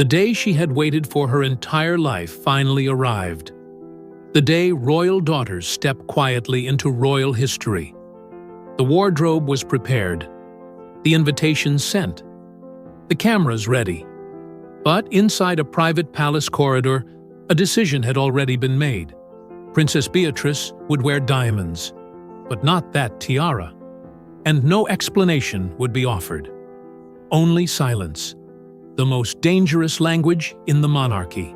The day she had waited for her entire life finally arrived. The day royal daughters step quietly into royal history. The wardrobe was prepared, the invitations sent, the cameras ready. But inside a private palace corridor, a decision had already been made. Princess Beatrice would wear diamonds, but not that tiara. And no explanation would be offered. Only silence, the most dangerous language in the monarchy.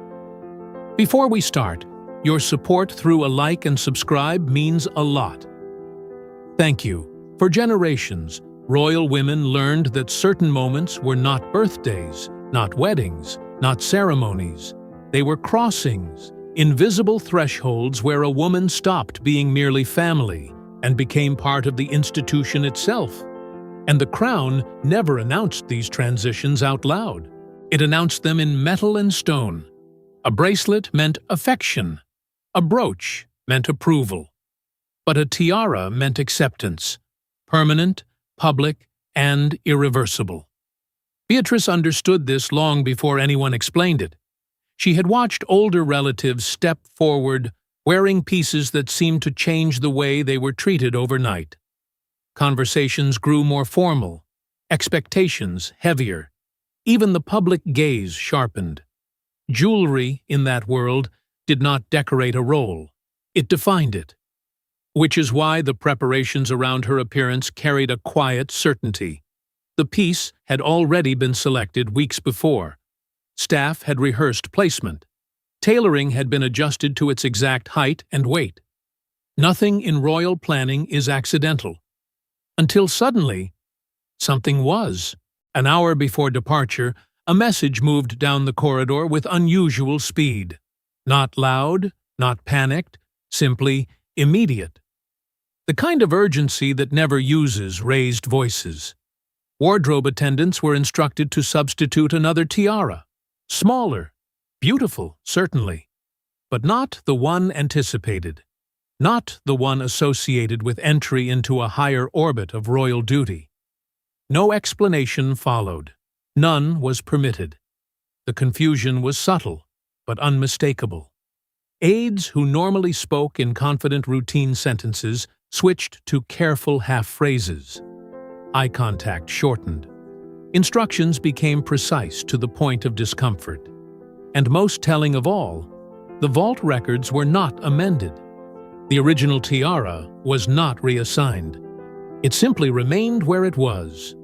Before we start, your support through a like and subscribe means a lot. Thank you. For generations, royal women learned that certain moments were not birthdays, not weddings, not ceremonies. They were crossings, invisible thresholds where a woman stopped being merely family and became part of the institution itself. And the crown never announced these transitions out loud. It announced them in metal and stone. A bracelet meant affection. A brooch meant approval. But a tiara meant acceptance, permanent, public, and irreversible. Beatrice understood this long before anyone explained it. She had watched older relatives step forward, wearing pieces that seemed to change the way they were treated overnight. Conversations grew more formal, expectations heavier. Even the public gaze sharpened. Jewelry, in that world, did not decorate a role. It defined it. Which is why the preparations around her appearance carried a quiet certainty. The piece had already been selected weeks before. Staff had rehearsed placement. Tailoring had been adjusted to its exact height and weight. Nothing in royal planning is accidental. Until suddenly, something was. An hour before departure, a message moved down the corridor with unusual speed. Not loud, not panicked, simply immediate. The kind of urgency that never uses raised voices. Wardrobe attendants were instructed to substitute another tiara. Smaller, beautiful, certainly, but not the one anticipated. Not the one associated with entry into a higher orbit of royal duty. No explanation followed. None was permitted. The confusion was subtle, but unmistakable. Aides who normally spoke in confident routine sentences switched to careful half-phrases. Eye contact shortened. Instructions became precise to the point of discomfort. And most telling of all, the vault records were not amended. The original tiara was not reassigned. It simply remained where it was,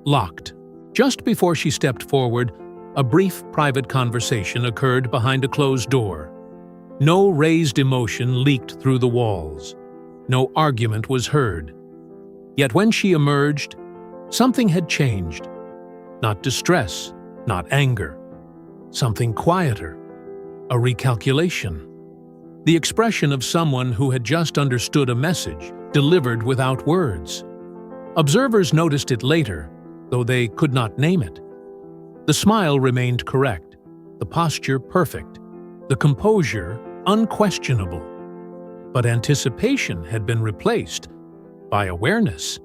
locked. Just before she stepped forward, a brief private conversation occurred behind a closed door. No raised emotion leaked through the walls. No argument was heard. Yet when she emerged, something had changed. Not distress, not anger. Something quieter. A recalculation. The expression of someone who had just understood a message, delivered without words. Observers noticed it later, though they could not name it. The smile remained correct, the posture perfect, the composure unquestionable. But anticipation had been replaced by awareness.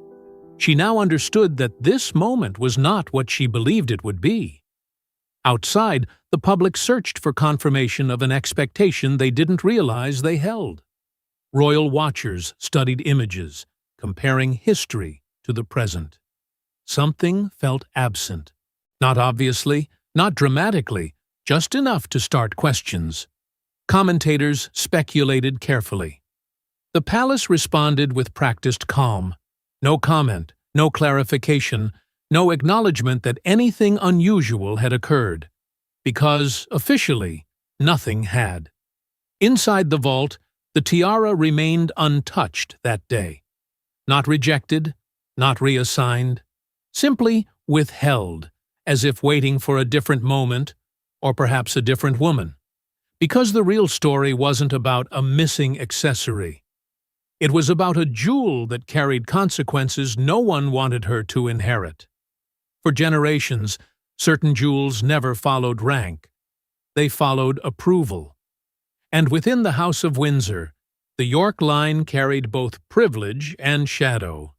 She now understood that this moment was not what she believed it would be. Outside, the public searched for confirmation of an expectation they didn't realize they held. Royal watchers studied images, comparing history to the present. Something felt absent. Not obviously, not dramatically, just enough to start questions. Commentators speculated carefully. The palace responded with practiced calm. No comment, no clarification, no acknowledgement that anything unusual had occurred. Because, officially, nothing had. Inside the vault, the tiara remained untouched that day. Not rejected, not reassigned, simply withheld, as if waiting for a different moment, or perhaps a different woman. Because the real story wasn't about a missing accessory. It was about a jewel that carried consequences no one wanted her to inherit. For generations, certain jewels never followed rank. They followed approval. And within the House of Windsor, the York line carried both privilege and shadow.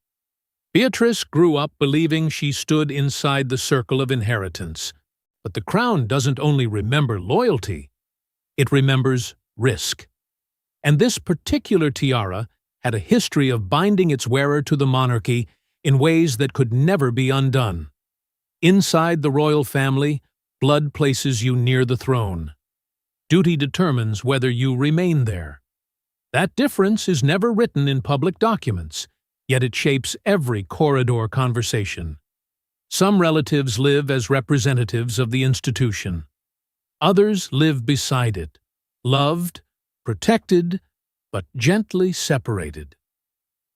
Beatrice grew up believing she stood inside the circle of inheritance. But the crown doesn't only remember loyalty, it remembers risk. And this particular tiara had a history of binding its wearer to the monarchy in ways that could never be undone. Inside the royal family, blood places you near the throne. Duty determines whether you remain there. That difference is never written in public documents, yet it shapes every corridor conversation. Some relatives live as representatives of the institution. Others live beside it, loved, protected, but gently separated.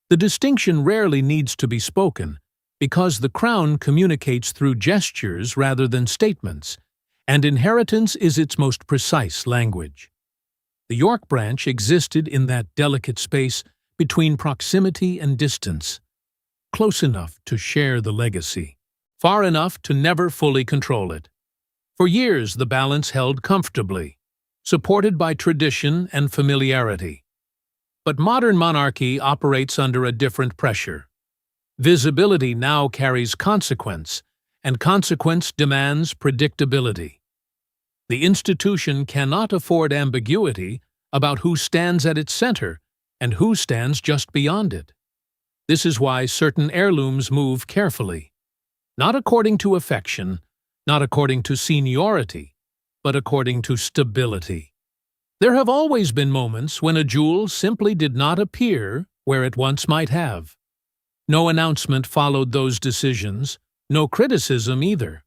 The distinction rarely needs to be spoken, because the crown communicates through gestures rather than statements, and inheritance is its most precise language. The York branch existed in that delicate space between proximity and distance, close enough to share the legacy, far enough to never fully control it. For years the balance held comfortably, supported by tradition and familiarity. But modern monarchy operates under a different pressure. Visibility now carries consequence, and consequence demands predictability. The institution cannot afford ambiguity about who stands at its center and who stands just beyond it. This is why certain heirlooms move carefully, not according to affection, not according to seniority, but according to stability. There have always been moments when a jewel simply did not appear where it once might have. No announcement followed those decisions, no criticism either.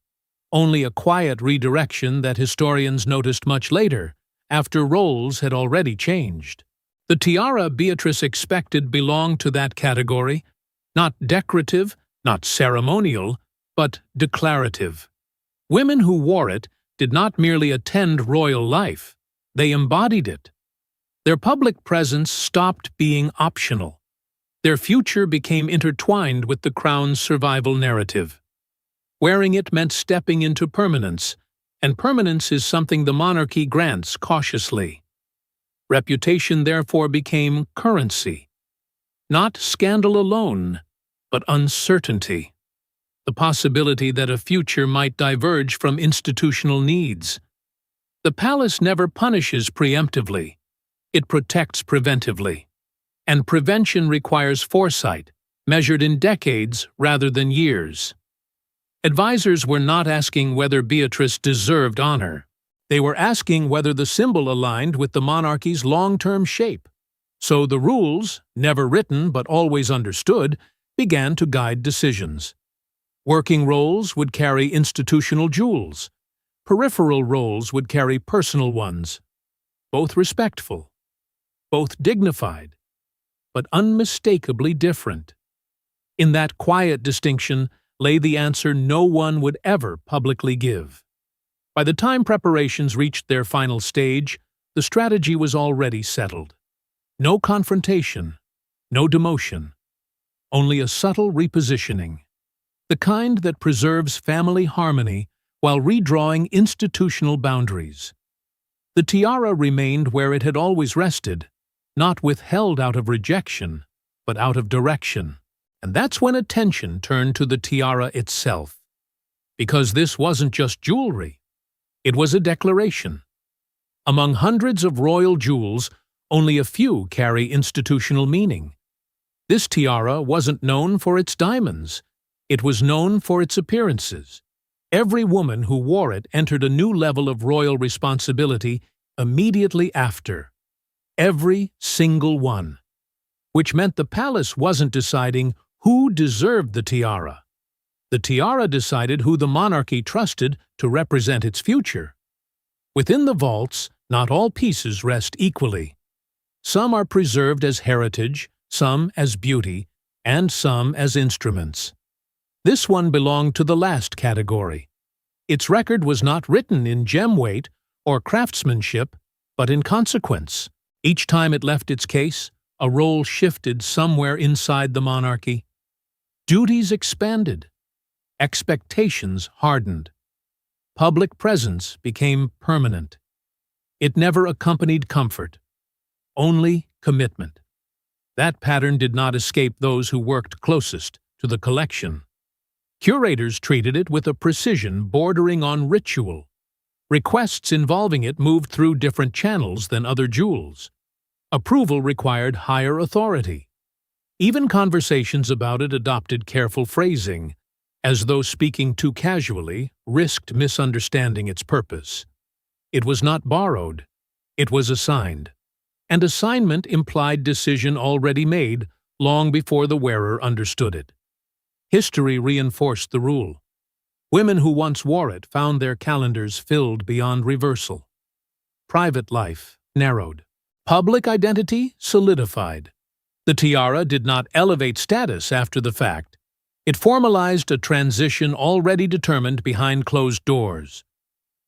Only a quiet redirection that historians noticed much later, after roles had already changed. The tiara Beatrice expected belonged to that category, not decorative, not ceremonial, but declarative. Women who wore it did not merely attend royal life, they embodied it. Their public presence stopped being optional. Their future became intertwined with the crown's survival narrative. Wearing it meant stepping into permanence, and permanence is something the monarchy grants cautiously. Reputation therefore became currency. Not scandal alone, but uncertainty. The possibility that a future might diverge from institutional needs. The palace never punishes preemptively. It protects preventively. And prevention requires foresight, measured in decades rather than years. Advisors were not asking whether Beatrice deserved honor. They were asking whether the symbol aligned with the monarchy's long-term shape. So the rules, never written but always understood, began to guide decisions. Working roles would carry institutional jewels. Peripheral roles would carry personal ones. Both respectful, both dignified, but unmistakably different. In that quiet distinction lay the answer no one would ever publicly give. By the time preparations reached their final stage, the strategy was already settled. No confrontation, no demotion, only a subtle repositioning, the kind that preserves family harmony while redrawing institutional boundaries. The tiara remained where it had always rested, not withheld out of rejection, but out of direction. And that's when attention turned to the tiara itself. Because this wasn't just jewelry, it was a declaration. Among hundreds of royal jewels, only a few carry institutional meaning. This tiara wasn't known for its diamonds. It was known for its appearances. Every woman who wore it entered a new level of royal responsibility immediately after. Every single one. Which meant the palace wasn't deciding who deserved the tiara. The tiara decided who the monarchy trusted to represent its future. Within the vaults, not all pieces rest equally. Some are preserved as heritage, some as beauty, and some as instruments. This one belonged to the last category. Its record was not written in gem weight or craftsmanship, but in consequence. Each time it left its case, a role shifted somewhere inside the monarchy. Duties expanded. Expectations hardened. Public presence became permanent. It never accompanied comfort, only commitment. That pattern did not escape those who worked closest to the collection. Curators treated it with a precision bordering on ritual. Requests involving it moved through different channels than other jewels. Approval required higher authority. Even conversations about it adopted careful phrasing, as though speaking too casually risked misunderstanding its purpose. It was not borrowed, it was assigned. And assignment implied decision already made long before the wearer understood it. History reinforced the rule. Women who once wore it found their calendars filled beyond reversal. Private life narrowed. Public identity solidified. The tiara did not elevate status after the fact. It formalized a transition already determined behind closed doors.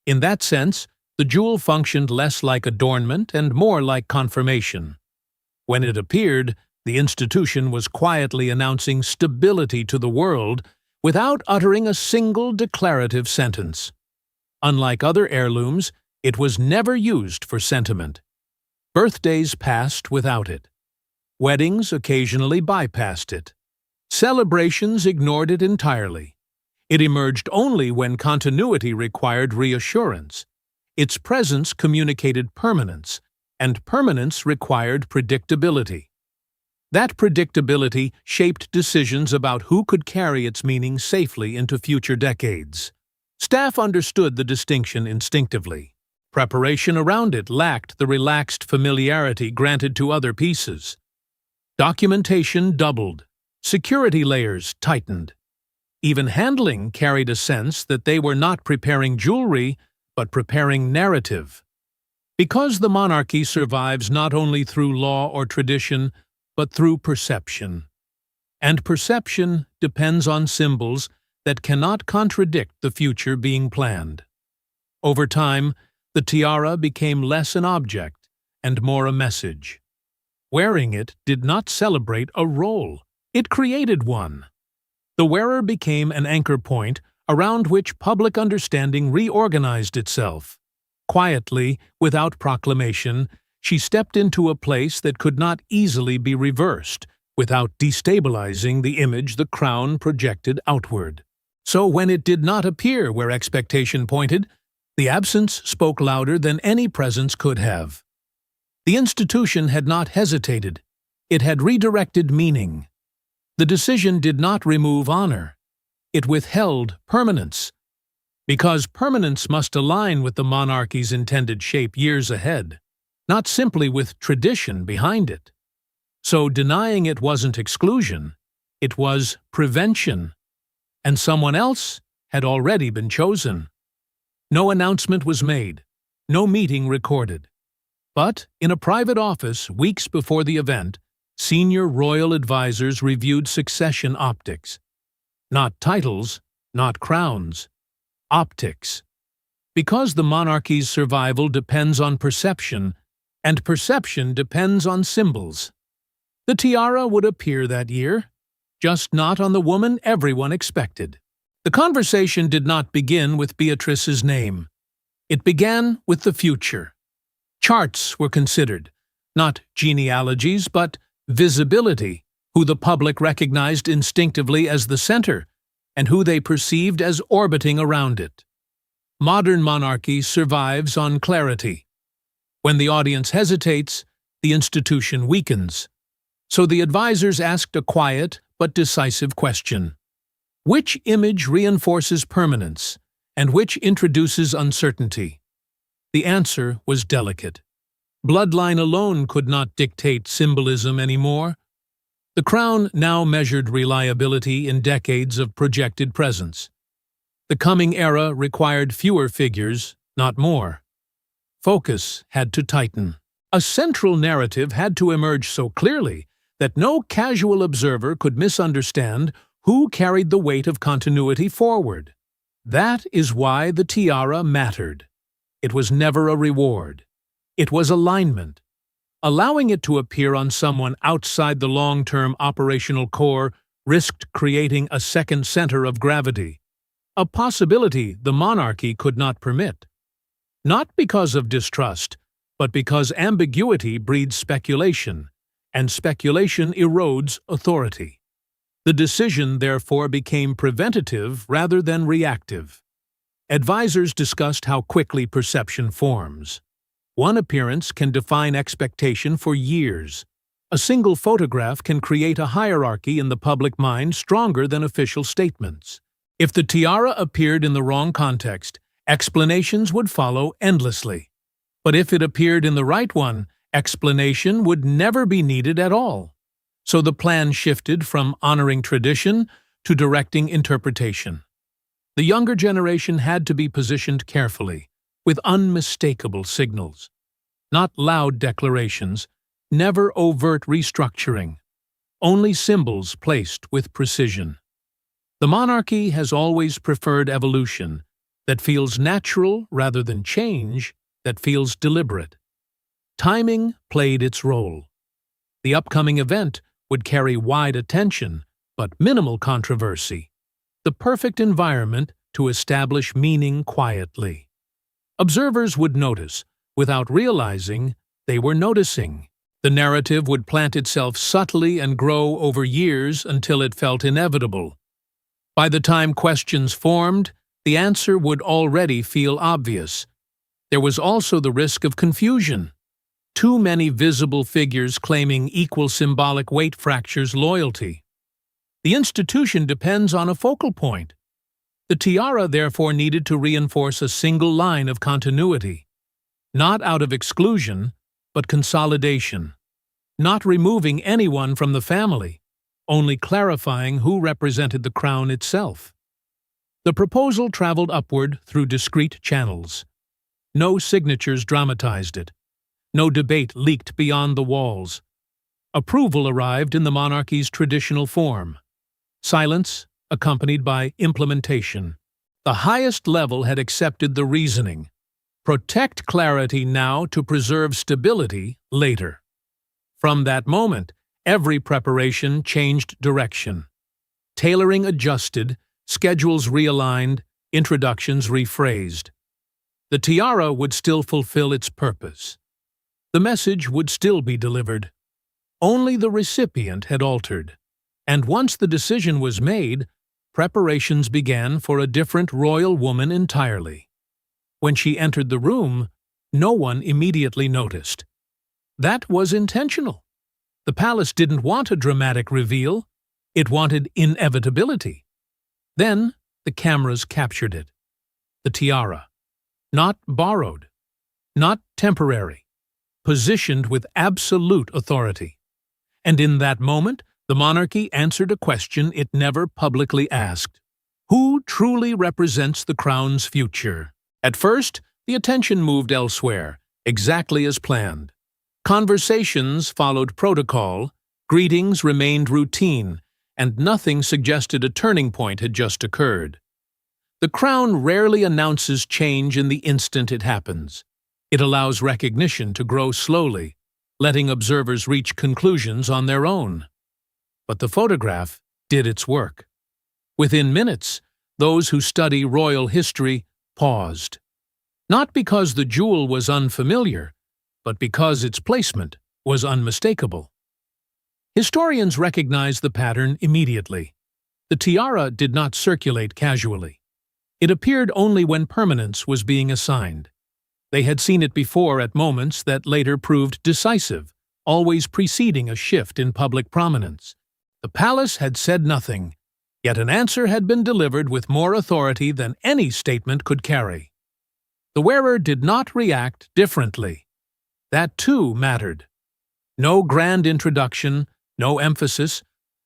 In that sense, the jewel functioned less like adornment and more like confirmation. When it appeared, the institution was quietly announcing stability to the world without uttering a single declarative sentence. Unlike other heirlooms, it was never used for sentiment. Birthdays passed without it. Weddings occasionally bypassed it. Celebrations ignored it entirely. It emerged only when continuity required reassurance. Its presence communicated permanence, and permanence required predictability. That predictability shaped decisions about who could carry its meaning safely into future decades. Staff understood the distinction instinctively. Preparation around it lacked the relaxed familiarity granted to other pieces. Documentation doubled. Security layers tightened. Even handling carried a sense that they were not preparing jewelry, but preparing narrative. Because the monarchy survives not only through law or tradition, but through perception. And perception depends on symbols that cannot contradict the future being planned. Over time, the tiara became less an object and more a message. Wearing it did not celebrate a role, it created one. The wearer became an anchor point around which public understanding reorganized itself. Quietly, without proclamation, she stepped into a place that could not easily be reversed without destabilizing the image the crown projected outward. So when it did not appear where expectation pointed, the absence spoke louder than any presence could have. The institution had not hesitated. It had redirected meaning. The decision did not remove honor. It withheld permanence. Because permanence must align with the monarchy's intended shape years ahead, not simply with tradition behind it. So denying it wasn't exclusion, it was prevention. And someone else had already been chosen. No announcement was made, no meeting recorded. But in a private office weeks before the event, senior royal advisors reviewed succession optics. Not titles, not crowns. Optics. Because the monarchy's survival depends on perception, and perception depends on symbols. The tiara would appear that year, just not on the woman everyone expected. The conversation did not begin with Beatrice's name. It began with the future. Charts were considered, not genealogies, but visibility, who the public recognized instinctively as the center, and who they perceived as orbiting around it. Modern monarchy survives on clarity. When the audience hesitates, the institution weakens. So the advisors asked a quiet but decisive question. Which image reinforces permanence, and which introduces uncertainty? The answer was delicate. Bloodline alone could not dictate symbolism anymore. The crown now measured reliability in decades of projected presence. The coming era required fewer figures, not more. Focus had to tighten. A central narrative had to emerge so clearly that no casual observer could misunderstand who carried the weight of continuity forward. That is why the tiara mattered. It was never a reward. It was alignment. Allowing it to appear on someone outside the long-term operational core risked creating a second center of gravity, a possibility the monarchy could not permit. Not because of distrust, but because ambiguity breeds speculation, and speculation erodes authority. The decision, therefore, became preventative rather than reactive. Advisors discussed how quickly perception forms. One appearance can define expectation for years. A single photograph can create a hierarchy in the public mind stronger than official statements. If the tiara appeared in the wrong context, explanations would follow endlessly. But if it appeared in the right one, explanation would never be needed at all. So the plan shifted from honoring tradition to directing interpretation. The younger generation had to be positioned carefully, with unmistakable signals. Not loud declarations, never overt restructuring, only symbols placed with precision. The monarchy has always preferred evolution that feels natural rather than change that feels deliberate. Timing played its role. The upcoming event would carry wide attention but minimal controversy, the perfect environment to establish meaning quietly. Observers would notice, without realizing they were noticing. The narrative would plant itself subtly and grow over years until it felt inevitable. By the time questions formed, the answer would already feel obvious. There was also the risk of confusion. Too many visible figures claiming equal symbolic weight fractures loyalty. The institution depends on a focal point. The tiara therefore needed to reinforce a single line of continuity. Not out of exclusion, but consolidation. Not removing anyone from the family, only clarifying who represented the crown itself. The proposal traveled upward through discrete channels. No signatures dramatized it. No debate leaked beyond the walls. Approval arrived in the monarchy's traditional form. Silence, accompanied by implementation. The highest level had accepted the reasoning. Protect clarity now to preserve stability later. From that moment, every preparation changed direction. Tailoring adjusted, schedules realigned, introductions rephrased. The tiara would still fulfill its purpose. The message would still be delivered. Only the recipient had altered. And once the decision was made, preparations began for a different royal woman entirely. When she entered the room, no one immediately noticed. That was intentional. The palace didn't want a dramatic reveal. It wanted inevitability. Then the cameras captured it. The tiara. Not borrowed. Not temporary. Positioned with absolute authority. And in that moment, the monarchy answered a question it never publicly asked. Who truly represents the crown's future? At first, the attention moved elsewhere, exactly as planned. Conversations followed protocol, greetings remained routine, and nothing suggested a turning point had just occurred. The crown rarely announces change in the instant it happens. It allows recognition to grow slowly, letting observers reach conclusions on their own. But the photograph did its work. Within minutes, those who study royal history paused. Not because the jewel was unfamiliar, but because its placement was unmistakable. Historians recognize the pattern immediately. The tiara did not circulate casually. It appeared only when permanence was being assigned. They had seen it before at moments that later proved decisive, always preceding a shift in public prominence. The palace had said nothing, yet an answer had been delivered with more authority than any statement could carry. The wearer did not react differently. That too mattered. No grand introduction, no emphasis,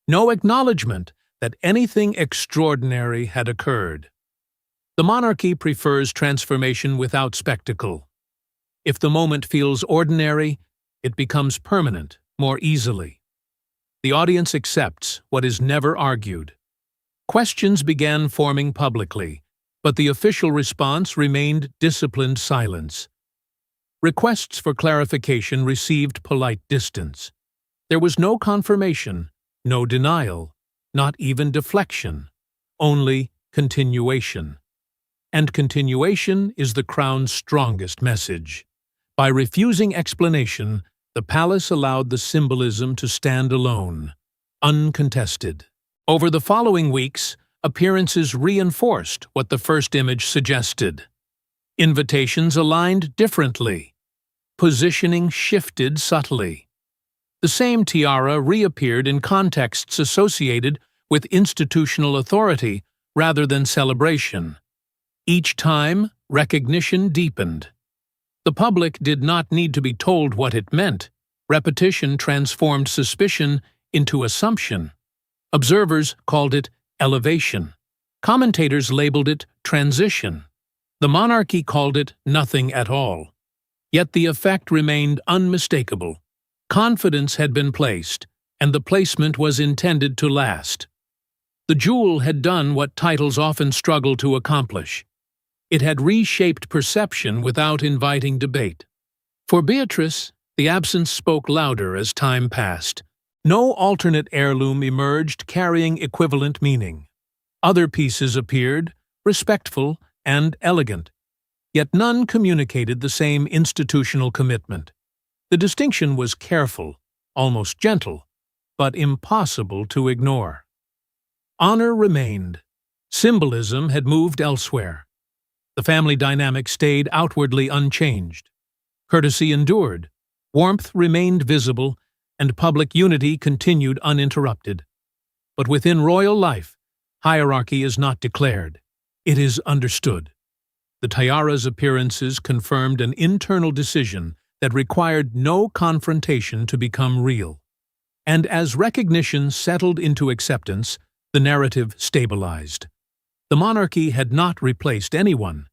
no acknowledgement that anything extraordinary had occurred. The monarchy prefers transformation without spectacle. If the moment feels ordinary, it becomes permanent more easily. The audience accepts what is never argued. Questions began forming publicly, but the official response remained disciplined silence. Requests for clarification received polite distance. There was no confirmation, no denial, not even deflection, only continuation. And continuation is the crown's strongest message. By refusing explanation, the palace allowed the symbolism to stand alone, uncontested. Over the following weeks, appearances reinforced what the first image suggested. Invitations aligned differently. Positioning shifted subtly. The same tiara reappeared in contexts associated with institutional authority rather than celebration. Each time, recognition deepened. The public did not need to be told what it meant. Repetition transformed suspicion into assumption. Observers called it elevation. Commentators labeled it transition. The monarchy called it nothing at all. Yet the effect remained unmistakable. Confidence had been placed, and the placement was intended to last. The jewel had done what titles often struggle to accomplish. It had reshaped perception without inviting debate. For Beatrice, the absence spoke louder as time passed. No alternate heirloom emerged carrying equivalent meaning. Other pieces appeared, respectful and elegant. Yet none communicated the same institutional commitment. The distinction was careful, almost gentle, but impossible to ignore. Honor remained. Symbolism had moved elsewhere. The family dynamic stayed outwardly unchanged. Courtesy endured, warmth remained visible, and public unity continued uninterrupted. But within royal life, hierarchy is not declared. It is understood. The tiara's appearances confirmed an internal decision that required no confrontation to become real. And as recognition settled into acceptance, the narrative stabilized. The monarchy had not replaced anyone.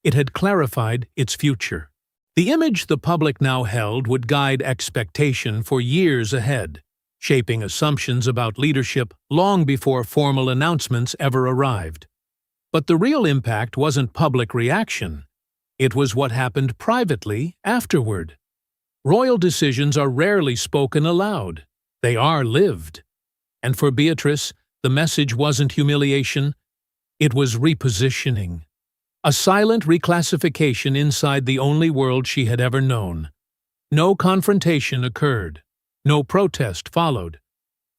It had clarified its future. The image the public now held would guide expectation for years ahead, shaping assumptions about leadership long before formal announcements ever arrived. But the real impact wasn't public reaction. It was what happened privately afterward. Royal decisions are rarely spoken aloud. They are lived. And for Beatrice, the message wasn't humiliation. It was repositioning. A silent reclassification inside the only world she had ever known. No confrontation occurred. No protest followed.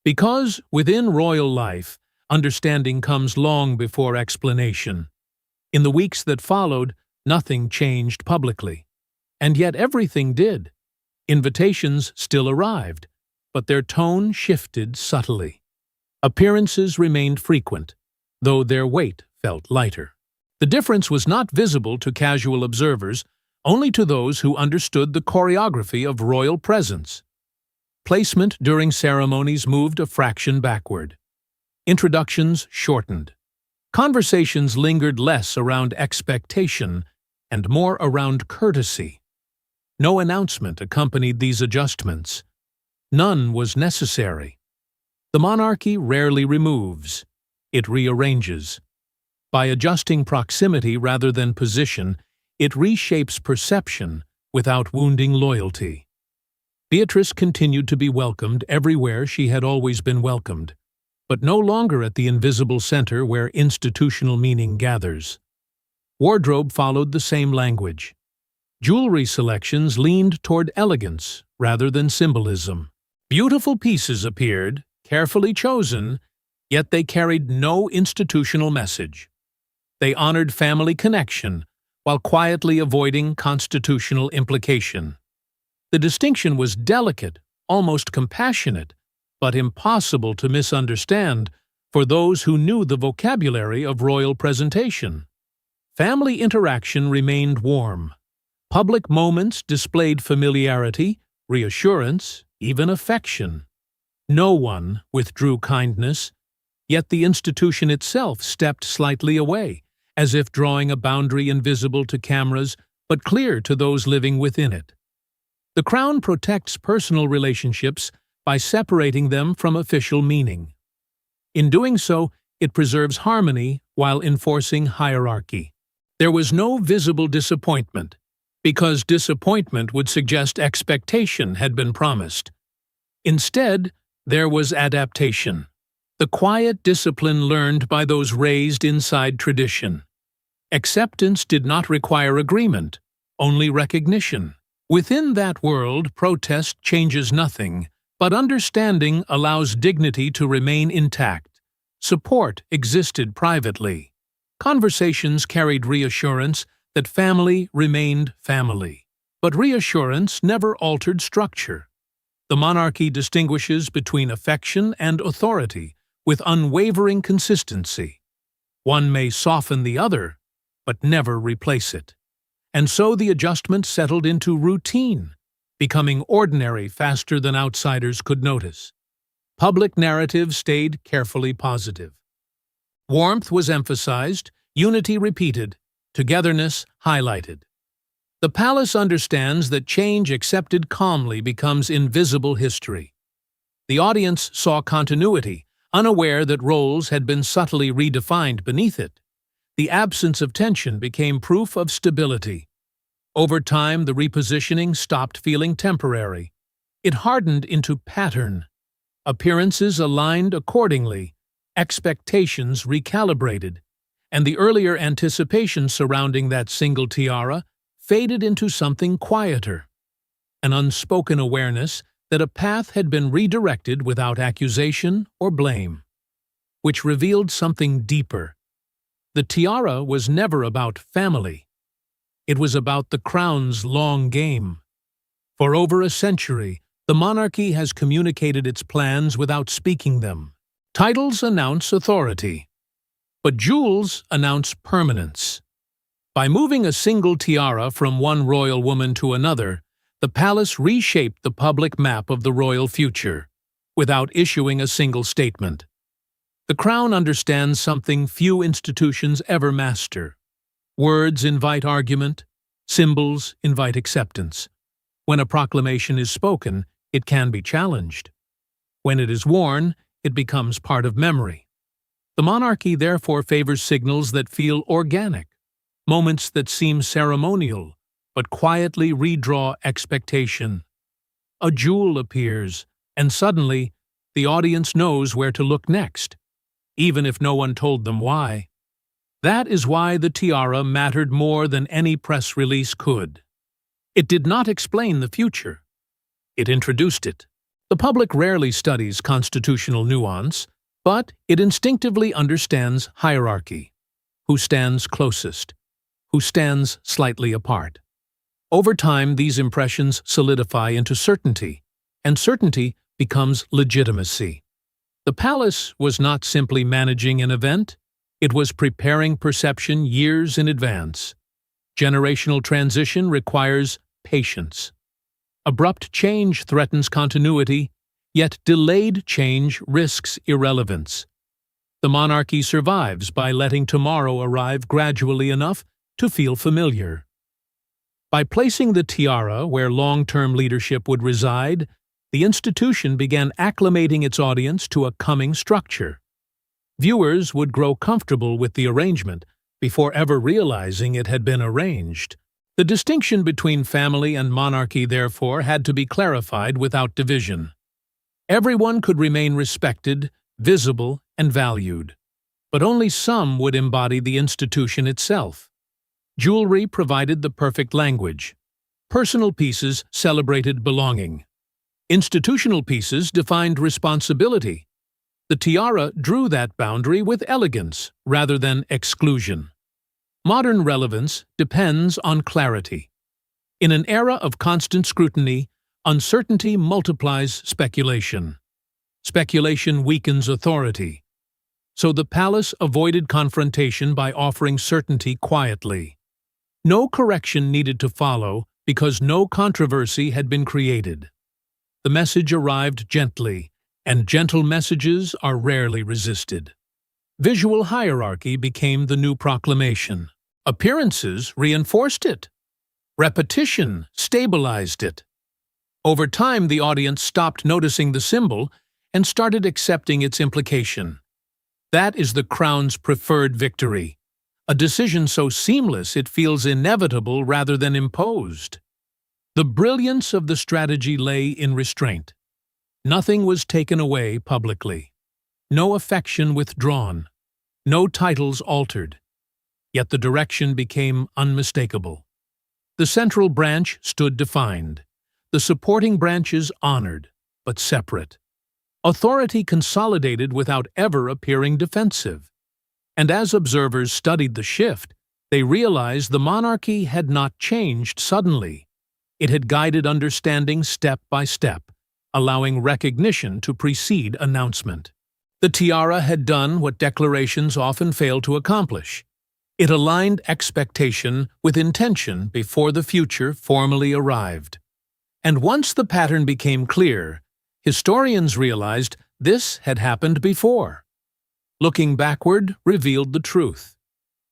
Because within royal life, understanding comes long before explanation. In the weeks that followed, nothing changed publicly. And yet everything did. Invitations still arrived, but their tone shifted subtly. Appearances remained frequent, though their weight felt lighter. The difference was not visible to casual observers, only to those who understood the choreography of royal presence. Placement during ceremonies moved a fraction backward. Introductions shortened. Conversations lingered less around expectation and more around courtesy. No announcement accompanied these adjustments. None was necessary. The monarchy rarely removes. It rearranges. By adjusting proximity rather than position, it reshapes perception without wounding loyalty. Beatrice continued to be welcomed everywhere she had always been welcomed, but no longer at the invisible center where institutional meaning gathers. Wardrobe followed the same language. Jewelry selections leaned toward elegance rather than symbolism. Beautiful pieces appeared, carefully chosen, yet they carried no institutional message. They honored family connection while quietly avoiding constitutional implication. The distinction was delicate, almost compassionate, but impossible to misunderstand for those who knew the vocabulary of royal presentation. Family interaction remained warm. Public moments displayed familiarity, reassurance, even affection. No one withdrew kindness, yet the institution itself stepped slightly away, as if drawing a boundary invisible to cameras but clear to those living within it. The Crown protects personal relationships by separating them from official meaning. In doing so, it preserves harmony while enforcing hierarchy. There was no visible disappointment, because disappointment would suggest expectation had been promised. Instead, there was adaptation. The quiet discipline learned by those raised inside tradition. Acceptance did not require agreement, only recognition. Within that world, protest changes nothing, but understanding allows dignity to remain intact. Support existed privately. Conversations carried reassurance that family remained family. But reassurance never altered structure. The monarchy distinguishes between affection and authority with unwavering consistency. One may soften the other, but never replace it. And so the adjustment settled into routine, becoming ordinary faster than outsiders could notice. Public narrative stayed carefully positive. Warmth was emphasized, unity repeated, togetherness highlighted. The palace understands that change accepted calmly becomes invisible history. The audience saw continuity, unaware that roles had been subtly redefined beneath it. The absence of tension became proof of stability. Over time, the repositioning stopped feeling temporary. It hardened into pattern. Appearances aligned accordingly, expectations recalibrated, and the earlier anticipation surrounding that single tiara faded into something quieter, an unspoken awareness that a path had been redirected without accusation or blame, which revealed something deeper. The tiara was never about family. It was about the crown's long game. For over a century, the monarchy has communicated its plans without speaking them. Titles announce authority, but jewels announce permanence. By moving a single tiara from one royal woman to another, the palace reshaped the public map of the royal future, without issuing a single statement. The crown understands something few institutions ever master. Words invite argument, symbols invite acceptance. When a proclamation is spoken, it can be challenged. When it is worn, it becomes part of memory. The monarchy therefore favors signals that feel organic, moments that seem ceremonial, but quietly redraw expectation. A jewel appears, and suddenly, the audience knows where to look next, even if no one told them why. That is why the tiara mattered more than any press release could. It did not explain the future. It introduced it. The public rarely studies constitutional nuance, but it instinctively understands hierarchy. Who stands closest? Who stands slightly apart? Over time, these impressions solidify into certainty, and certainty becomes legitimacy. The palace was not simply managing an event, it was preparing perception years in advance. Generational transition requires patience. Abrupt change threatens continuity, yet delayed change risks irrelevance. The monarchy survives by letting tomorrow arrive gradually enough to feel familiar. By placing the tiara where long-term leadership would reside, the institution began acclimating its audience to a coming structure. Viewers would grow comfortable with the arrangement before ever realizing it had been arranged. The distinction between family and monarchy, therefore, had to be clarified without division. Everyone could remain respected, visible, and valued, but only some would embody the institution itself. Jewelry provided the perfect language. Personal pieces celebrated belonging. Institutional pieces defined responsibility. The tiara drew that boundary with elegance rather than exclusion. Modern relevance depends on clarity. In an era of constant scrutiny, uncertainty multiplies speculation. Speculation weakens authority. So the palace avoided confrontation by offering certainty quietly. No correction needed to follow because no controversy had been created. The message arrived gently, and gentle messages are rarely resisted. Visual hierarchy became the new proclamation. Appearances reinforced it. Repetition stabilized it. Over time, the audience stopped noticing the symbol and started accepting its implication. That is the crown's preferred victory. A decision so seamless it feels inevitable rather than imposed. The brilliance of the strategy lay in restraint. Nothing was taken away publicly. No affection withdrawn. No titles altered. Yet the direction became unmistakable. The central branch stood defined. The supporting branches honored, but separate. Authority consolidated without ever appearing defensive. And as observers studied the shift, they realized the monarchy had not changed suddenly. It had guided understanding step by step, allowing recognition to precede announcement. The tiara had done what declarations often fail to accomplish. It aligned expectation with intention before the future formally arrived. And once the pattern became clear, historians realized this had happened before. Looking backward revealed the truth.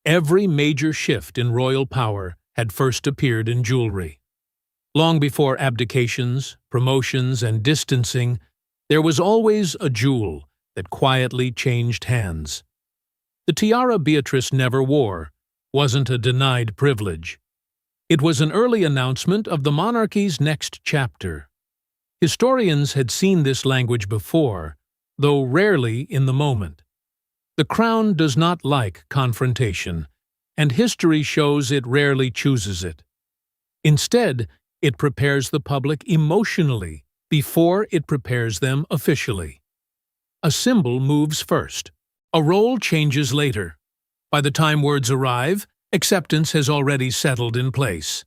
Every major shift in royal power had first appeared in jewelry. Long before abdications, promotions, and distancing, there was always a jewel that quietly changed hands. The tiara Beatrice never wore wasn't a denied privilege. It was an early announcement of the monarchy's next chapter. Historians had seen this language before, though rarely in the moment. The crown does not like confrontation, and history shows it rarely chooses it. Instead, it prepares the public emotionally before it prepares them officially. A symbol moves first. A role changes later. By the time words arrive, acceptance has already settled in place.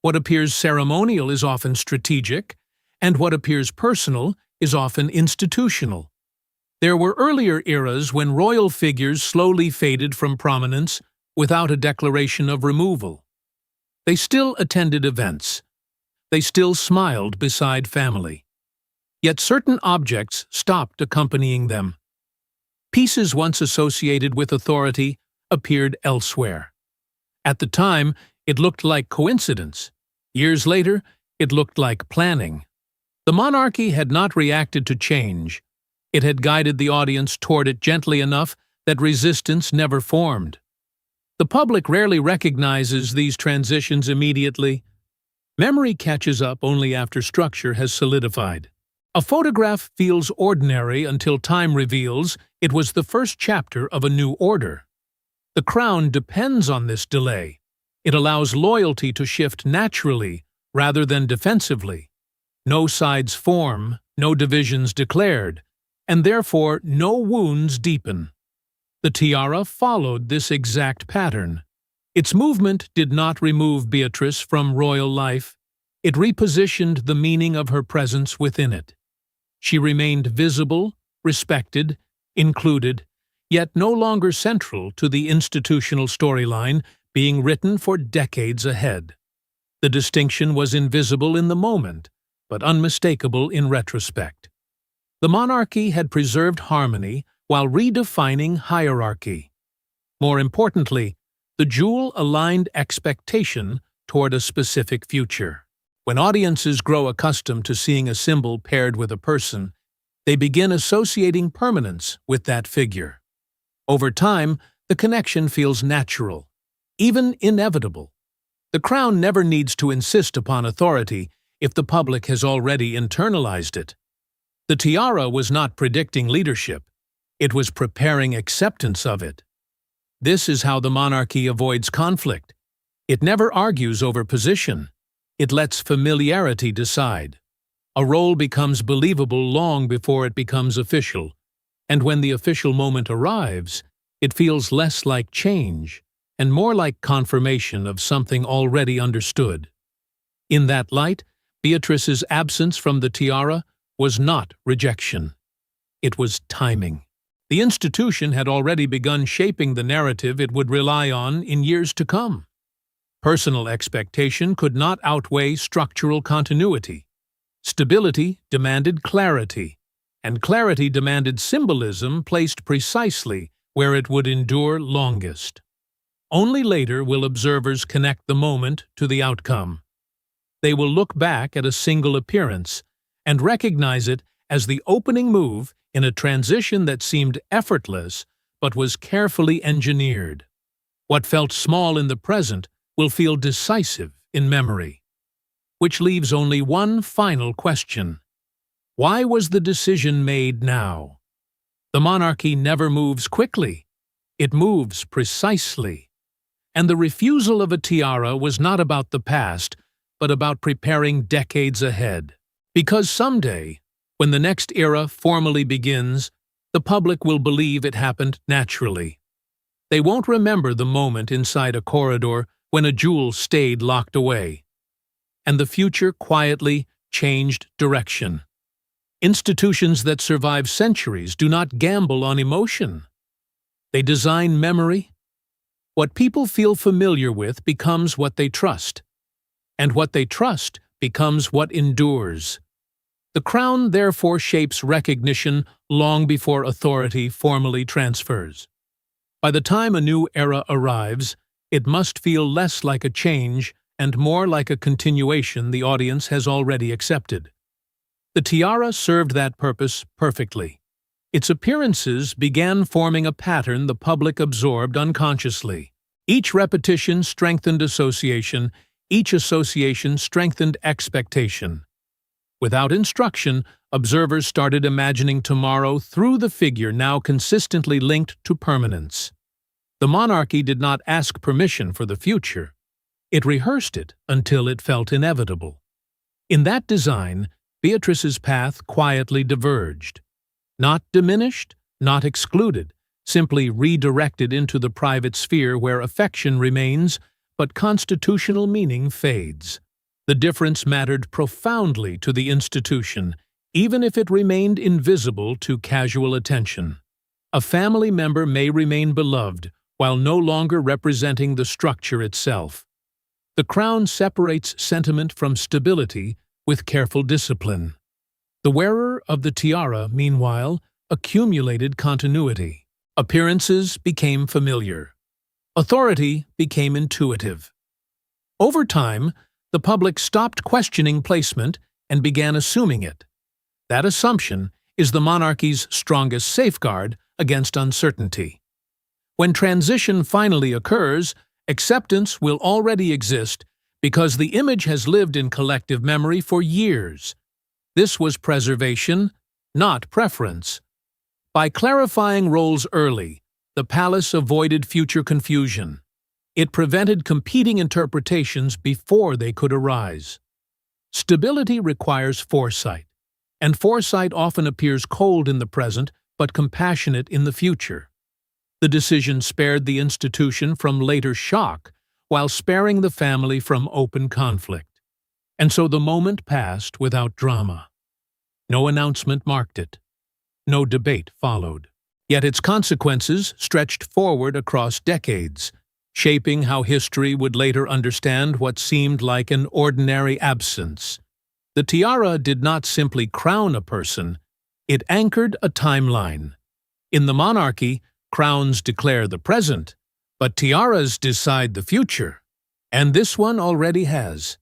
What appears ceremonial is often strategic, and what appears personal is often institutional. There were earlier eras when royal figures slowly faded from prominence without a declaration of removal. They still attended events. They still smiled beside family. Yet certain objects stopped accompanying them. Pieces once associated with authority appeared elsewhere. At the time, it looked like coincidence. Years later, it looked like planning. The monarchy had not reacted to change. It had guided the audience toward it gently enough that resistance never formed. The public rarely recognizes these transitions immediately. Memory catches up only after structure has solidified. A photograph feels ordinary until time reveals it was the first chapter of a new order. The crown depends on this delay. It allows loyalty to shift naturally rather than defensively. No sides form, no divisions declared, and therefore no wounds deepen. The tiara followed this exact pattern. Its movement did not remove Beatrice from royal life. It repositioned the meaning of her presence within it. She remained visible, respected, included, yet no longer central to the institutional storyline being written for decades ahead. The distinction was invisible in the moment, but unmistakable in retrospect. The monarchy had preserved harmony while redefining hierarchy. More importantly, the jewel aligned expectation toward a specific future. When audiences grow accustomed to seeing a symbol paired with a person, they begin associating permanence with that figure. Over time, the connection feels natural, even inevitable. The crown never needs to insist upon authority if the public has already internalized it. The tiara was not predicting leadership, it was preparing acceptance of it. This is how the monarchy avoids conflict. It never argues over position. It lets familiarity decide. A role becomes believable long before it becomes official, and when the official moment arrives, it feels less like change and more like confirmation of something already understood. In that light, Beatrice's absence from the tiara was not rejection. It was timing. The institution had already begun shaping the narrative it would rely on in years to come. Personal expectation could not outweigh structural continuity. Stability demanded clarity, and clarity demanded symbolism placed precisely where it would endure longest. Only later will observers connect the moment to the outcome. They will look back at a single appearance and recognize it as the opening move in a transition that seemed effortless but was carefully engineered. What felt small in the present will feel decisive in memory. Which leaves only one final question. Why was the decision made now? The monarchy never moves quickly. It moves precisely. And the refusal of a tiara was not about the past, but about preparing decades ahead. Because someday, When the next era formally begins, the public will believe it happened naturally. They won't remember the moment inside a corridor when a jewel stayed locked away. And the future quietly changed direction. Institutions that survive centuries do not gamble on emotion. They design memory. What people feel familiar with becomes what they trust, and what they trust becomes what endures. The crown therefore shapes recognition long before authority formally transfers. By the time a new era arrives, it must feel less like a change and more like a continuation the audience has already accepted. The tiara served that purpose perfectly. Its appearances began forming a pattern the public absorbed unconsciously. Each repetition strengthened association, each association strengthened expectation. Without instruction, observers started imagining tomorrow through the figure now consistently linked to permanence. The monarchy did not ask permission for the future. It rehearsed it until it felt inevitable. In that design, Beatrice's path quietly diverged. Not diminished, not excluded, simply redirected into the private sphere where affection remains, but constitutional meaning fades. The difference mattered profoundly to the institution, even if it remained invisible to casual attention. A family member may remain beloved while no longer representing the structure itself. The crown separates sentiment from stability with careful discipline. The wearer of the tiara, meanwhile, accumulated continuity. Appearances became familiar. Authority became intuitive. Over time, the public stopped questioning placement and began assuming it. That assumption is the monarchy's strongest safeguard against uncertainty. When transition finally occurs, acceptance will already exist because the image has lived in collective memory for years. This was preservation, not preference. By clarifying roles early, the palace avoided future confusion. It prevented competing interpretations before they could arise. Stability requires foresight, and foresight often appears cold in the present but compassionate in the future. The decision spared the institution from later shock while sparing the family from open conflict. And so the moment passed without drama. No announcement marked it. No debate followed. Yet its consequences stretched forward across decades, shaping how history would later understand what seemed like an ordinary absence. The tiara did not simply crown a person, it anchored a timeline. In the monarchy, crowns declare the present, but tiaras decide the future. And this one already has.